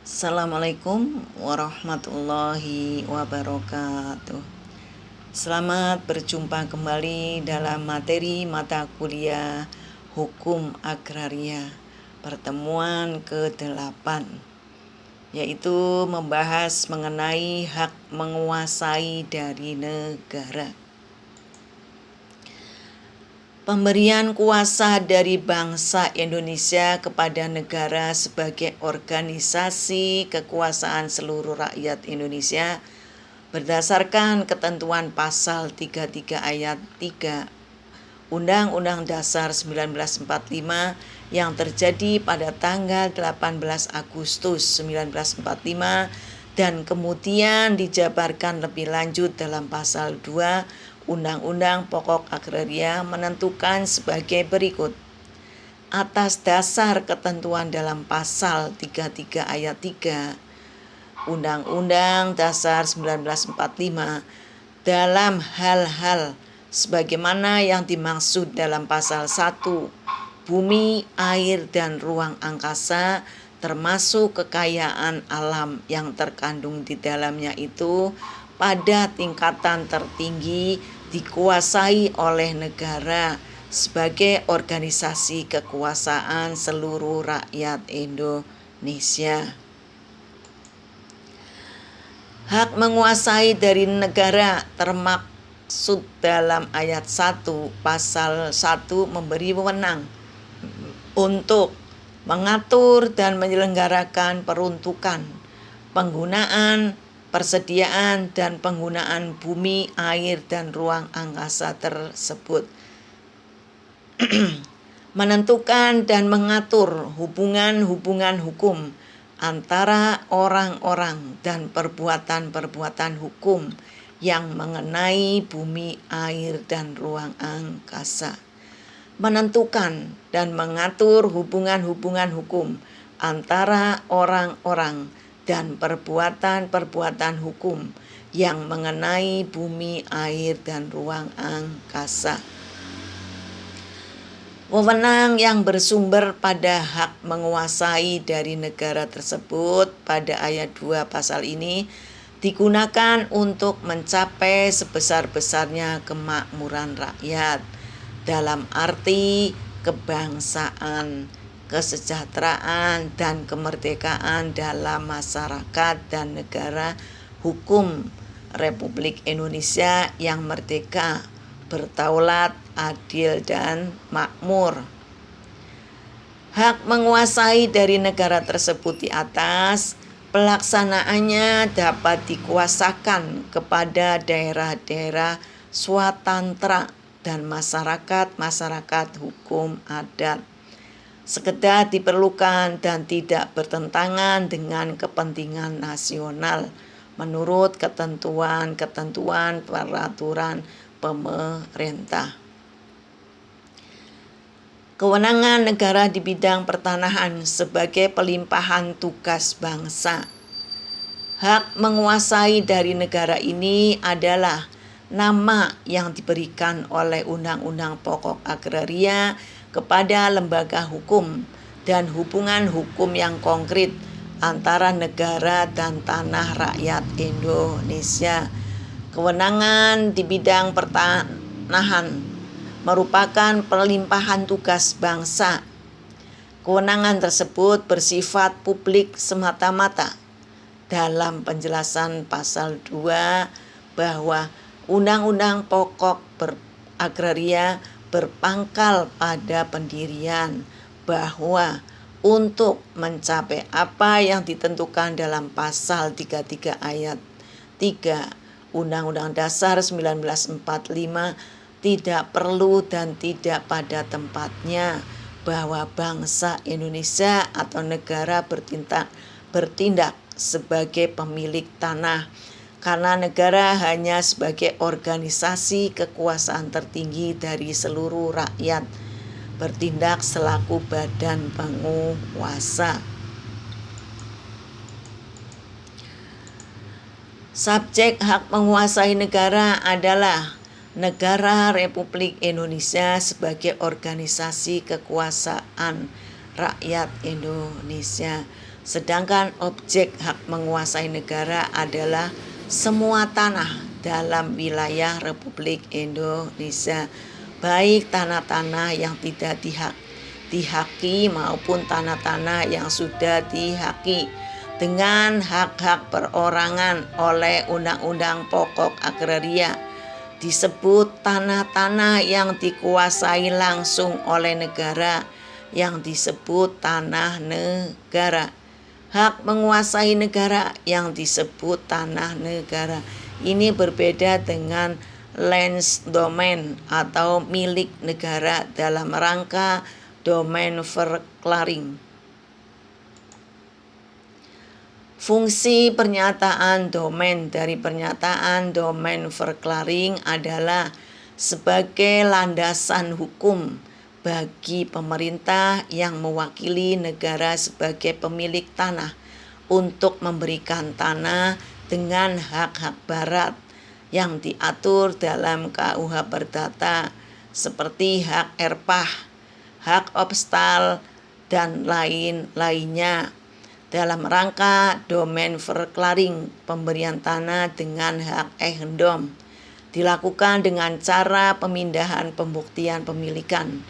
Assalamualaikum warahmatullahi wabarakatuh. Selamat berjumpa kembali dalam materi mata kuliah Hukum Agraria pertemuan ke-8, yaitu membahas mengenai hak menguasai dari negara. Pemberian kuasa dari bangsa Indonesia kepada negara sebagai organisasi kekuasaan seluruh rakyat Indonesia berdasarkan ketentuan pasal 33 ayat 3 Undang-Undang Dasar 1945 yang terjadi pada tanggal 18 Agustus 1945 dan kemudian dijabarkan lebih lanjut dalam pasal 2 Undang-Undang Pokok Agraria menentukan sebagai berikut. Atas dasar ketentuan dalam pasal 33 ayat 3 Undang-Undang Dasar 1945 dalam hal-hal sebagaimana yang dimaksud dalam pasal 1, bumi, air, dan ruang angkasa termasuk kekayaan alam yang terkandung di dalamnya itu pada tingkatan tertinggi dikuasai oleh negara sebagai organisasi kekuasaan seluruh rakyat Indonesia. Hak menguasai dari negara termaksud dalam ayat 1 pasal 1 memberi wewenang untuk mengatur dan menyelenggarakan peruntukan, penggunaan, persediaan, dan penggunaan bumi, air, dan ruang angkasa tersebut. Menentukan dan mengatur hubungan-hubungan hukum antara orang-orang dan perbuatan-perbuatan hukum yang mengenai bumi, air, dan ruang angkasa. Menentukan dan mengatur hubungan-hubungan hukum antara orang-orang dan perbuatan-perbuatan hukum yang mengenai bumi, air, dan ruang angkasa. Wewenang yang bersumber pada hak menguasai dari negara tersebut pada ayat 2 pasal ini digunakan untuk mencapai sebesar-besarnya kemakmuran rakyat dalam arti kebangsaan, kesejahteraan, dan kemerdekaan dalam masyarakat dan negara hukum Republik Indonesia yang merdeka, berdaulat, adil, dan makmur. Hak menguasai dari negara tersebut di atas, pelaksanaannya dapat dikuasakan kepada daerah-daerah swatantra dan masyarakat hukum adat, sekedar diperlukan dan tidak bertentangan dengan kepentingan nasional menurut ketentuan-ketentuan peraturan pemerintah. Kewenangan negara di bidang pertanahan sebagai pelimpahan tugas bangsa. Hak menguasai dari negara ini adalah nama yang diberikan oleh Undang-Undang Pokok Agraria kepada lembaga hukum dan hubungan hukum yang konkret antara negara dan tanah rakyat Indonesia. Kewenangan di bidang pertanahan merupakan pelimpahan tugas bangsa. Kewenangan tersebut bersifat publik semata-mata. Dalam penjelasan pasal 2 bahwa Undang-Undang Pokok Agraria berpangkal pada pendirian bahwa untuk mencapai apa yang ditentukan dalam pasal 33 ayat 3 Undang-Undang Dasar 1945 tidak perlu dan tidak pada tempatnya bahwa bangsa Indonesia atau negara bertindak sebagai pemilik tanah, karena negara hanya sebagai organisasi kekuasaan tertinggi dari seluruh rakyat, bertindak selaku badan penguasa. Subjek hak menguasai negara adalah negara Republik Indonesia sebagai organisasi kekuasaan rakyat Indonesia. Sedangkan objek hak menguasai negara adalah semua tanah dalam wilayah Republik Indonesia, baik tanah-tanah yang tidak dihaki maupun tanah-tanah yang sudah dihaki dengan hak-hak perorangan oleh Undang-Undang Pokok Agraria. Disebut tanah-tanah yang dikuasai langsung oleh negara, yang disebut tanah negara. Hak menguasai negara yang disebut tanah negara. Ini berbeda dengan Landsdomain atau milik negara dalam rangka Domainverklaring. Fungsi pernyataan domain dari pernyataan Domainverklaring adalah sebagai landasan hukum bagi pemerintah yang mewakili negara sebagai pemilik tanah untuk memberikan tanah dengan hak-hak barat yang diatur dalam KUH Perdata seperti hak erpah, hak obstal, dan lain-lainnya dalam rangka Domainverklaring. Pemberian tanah dengan hak eigendom dilakukan dengan cara pemindahan pembuktian pemilikan.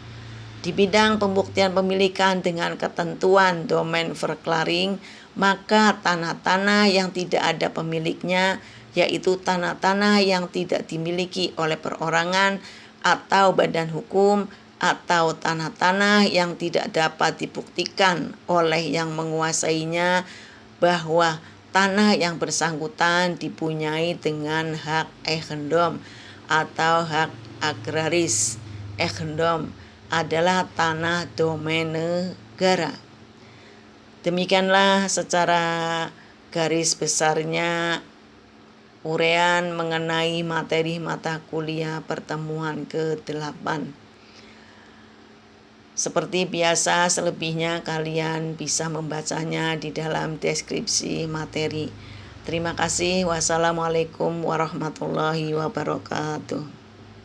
Di bidang pembuktian pemilikan dengan ketentuan Domainverklaring, maka tanah-tanah yang tidak ada pemiliknya, yaitu tanah-tanah yang tidak dimiliki oleh perorangan atau badan hukum, atau tanah-tanah yang tidak dapat dibuktikan oleh yang menguasainya bahwa tanah yang bersangkutan dipunyai dengan hak eigendom atau hak agraris. Eigendom adalah tanah domain negara. Demikianlah secara garis besarnya uraian mengenai materi mata kuliah pertemuan ke-8. Seperti biasa, selebihnya kalian bisa membacanya di dalam deskripsi materi. Terima kasih. Wassalamualaikum warahmatullahi wabarakatuh.